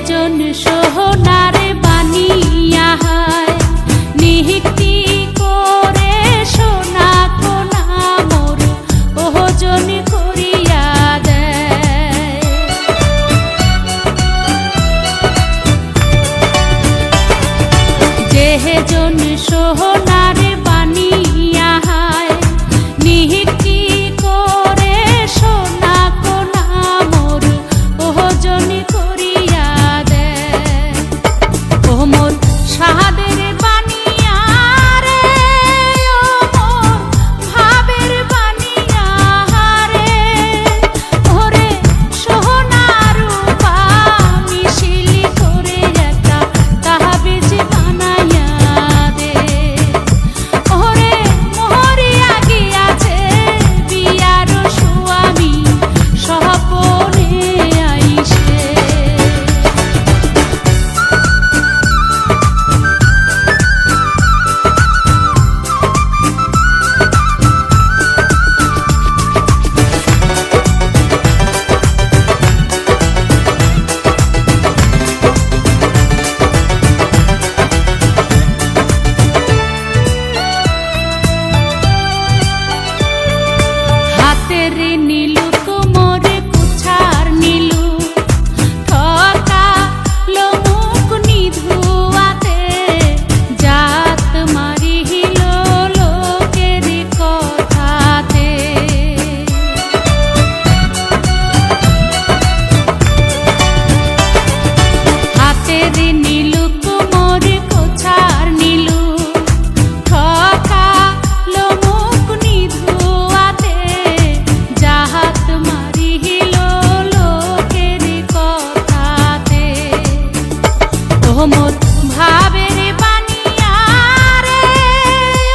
জন সোহনারে বানিয়া হায় নিহিতি করে সোনা কোনা মোর ওজন করিয়া দেয়। যেহে জন সোহনারে বানিয়া হায় নিহিতি করে সোনা কোনা মোর ওজন করিয়া দেয়। ও মোর সাহাদের বানিয়া রে, ও মোর ভাবের বানিয়া রে, ওরে সোহনা রূপা মিশিলি করে একটা তাহাবিজ বানাইয়া দে। ওরে মোহরিয়া গিয়াছে বিয়ার স্বামী স্বপনে আইসে। হাতের নীলু কোমরে কুছার নীলু ঠকা লোমুক নিধুয়াতে জাত মারিল লোকের কথাতে। হাতের নীলু কোমরে কুছার নীলু ঠকা লোমুক নিধুয়াতে জাহাত মারিল লোকের কথাতে। ও মোর ভাবের বানিয়া রে,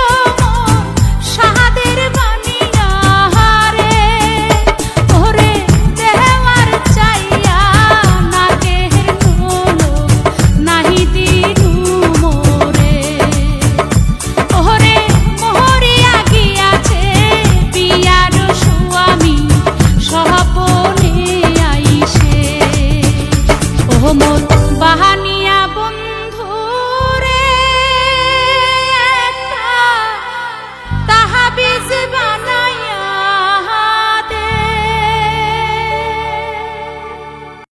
ও মোর সাহাদের বানিয়া রে, ওরে দেওয়ার চাইয়া নাকের নোলক নাহি দিনু মোরে। ওরে মোহরিয়া গিয়াছে বিয়ার স্বামী স্বপনে আইসে। ও মোর বাহানি